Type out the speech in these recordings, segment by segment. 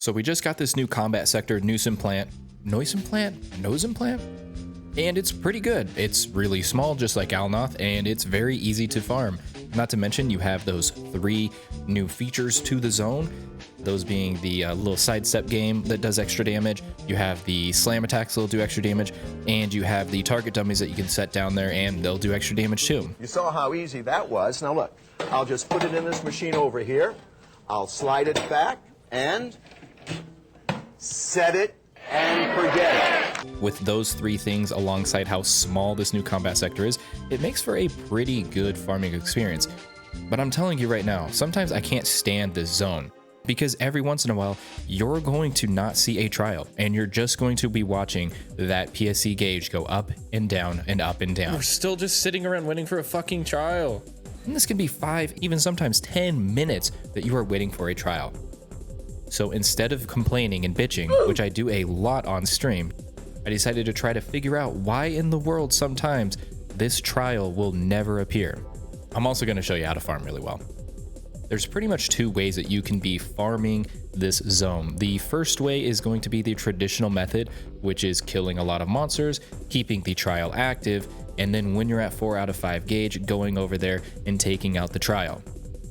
So we just got this new combat sector Neusen plant, and it's pretty good. It's really small, just like ALNOTHE, and it's very easy to farm. Not to mention you have those 3 new features to the zone, those being the little sidestep game that does extra damage, you have the slam attacks that'll do extra damage, and you have the target dummies that you can set down there and they'll do extra damage too. You saw how easy that was. Now look, I'll just put it in this machine over here, I'll slide it back and set it and forget it. With those 3 things alongside how small this new combat sector is, it makes for a pretty good farming experience. But I'm telling you right now, sometimes I can't stand this zone, because every once in a while, you're going to not see a trial, and you're just going to be watching that PSE gauge go up and down and up and down. We're still just sitting around waiting for a fucking trial. And this can be 5, even sometimes 10 minutes that you are waiting for a trial. So instead of complaining and bitching, which I do a lot on stream, I decided to try to figure out why in the world sometimes this trial will never appear. I'm also going to show you how to farm really well. There's pretty much 2 ways that you can be farming this zone. The first way is going to be the traditional method, which is killing a lot of monsters, keeping the trial active, and then when you're at 4 out of 5 gauge, going over there and taking out the trial.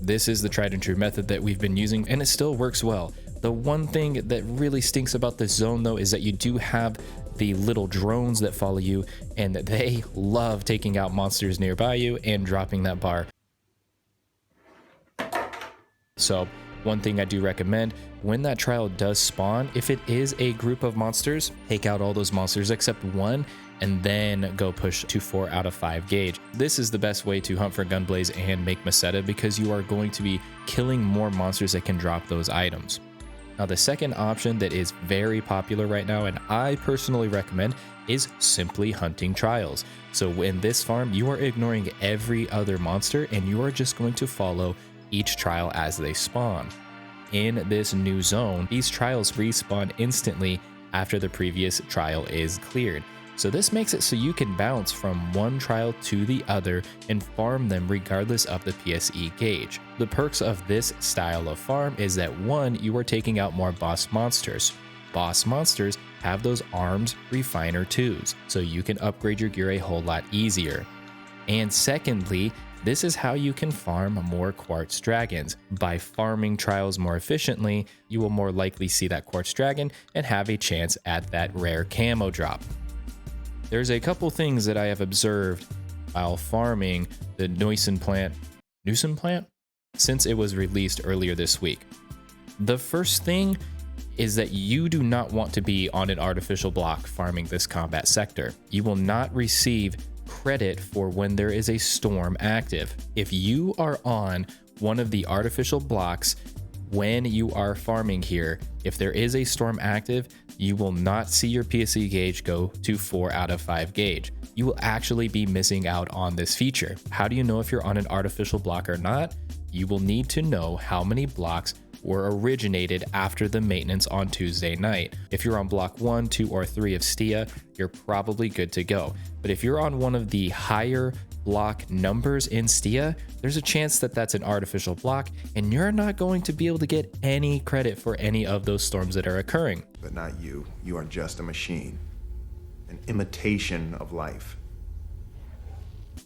This is the tried and true method that we've been using, and it still works well. The one thing that really stinks about this zone though is that you do have the little drones that follow you, and they love taking out monsters nearby you and dropping that bar. So one thing I do recommend, when that trial does spawn, if it is a group of monsters, take out all those monsters except one and then go push to 4 out of 5 gauge. This is the best way to hunt for gunblaze and make Meseta, because you are going to be killing more monsters that can drop those items. Now the second option that is very popular right now, and I personally recommend, is simply hunting trials. So in this farm, you are ignoring every other monster and you are just going to follow each trial as they spawn. In this new zone, these trials respawn instantly after the previous trial is cleared. So this makes it so you can bounce from one trial to the other and farm them regardless of the PSE gauge. The perks of this style of farm is that 1, you are taking out more boss monsters. Boss monsters have those arms refiner 2s, so you can upgrade your gear a whole lot easier. And secondly, this is how you can farm more quartz dragons. By farming trials more efficiently, you will more likely see that quartz dragon and have a chance at that rare camo drop. There's a couple things that I have observed while farming the Neusen plant since it was released earlier this week. The first thing is that you do not want to be on an artificial block farming this combat sector. You will not receive credit for when there is a storm active. If you are on one of the artificial blocks when you are farming here, if there is a storm active, you will not see your PSE gauge go to 4 out of 5 gauge. You will actually be missing out on this feature. How do you know if you're on an artificial block or not? You will need to know how many blocks were originated after the maintenance on Tuesday night. If you're on block 1, 2, or 3 of Stia, you're probably good to go. But if you're on one of the higher block numbers in Stia, there's a chance that that's an artificial block and you're not going to be able to get any credit for any of those storms that are occurring. But not you. You are just a machine, an imitation of life.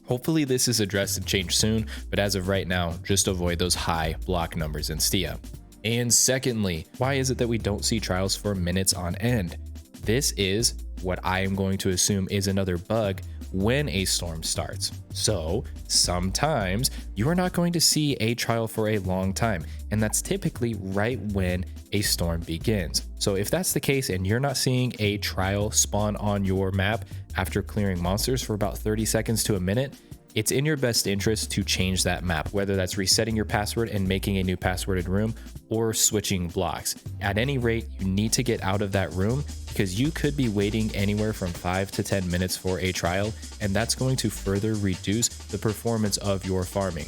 Hopefully this is addressed and changed soon, but as of right now, just avoid those high block numbers in Stia. And secondly, why is it that we don't see trials for minutes on end? This is what I am going to assume is another bug when a storm starts. So sometimes you are not going to see a trial for a long time, and that's typically right when a storm begins. So if that's the case and you're not seeing a trial spawn on your map after clearing monsters for about 30 seconds to a minute, it's in your best interest to change that map, whether that's resetting your password and making a new passworded room or switching blocks. At any rate, you need to get out of that room because you could be waiting anywhere from 5 to 10 minutes for a trial, and that's going to further reduce the performance of your farming.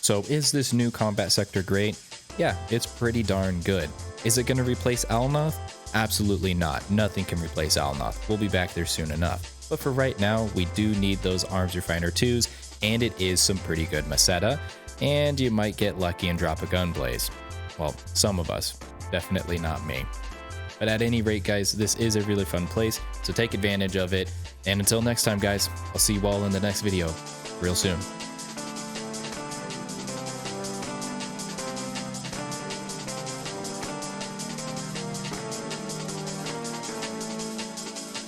So is this new combat sector great? Yeah, it's pretty darn good. Is it going to replace ALNOTHE? Absolutely not. Nothing can replace ALNOTHE. We'll be back there soon enough. But for right now, we do need those arms refiner 2s, and it is some pretty good Meseta, and you might get lucky and drop a gunblaze. Well, some of us. definitely not me. But at any rate, guys, this is a really fun place, so take advantage of it. And until next time, guys, I'll see you all in the next video real soon.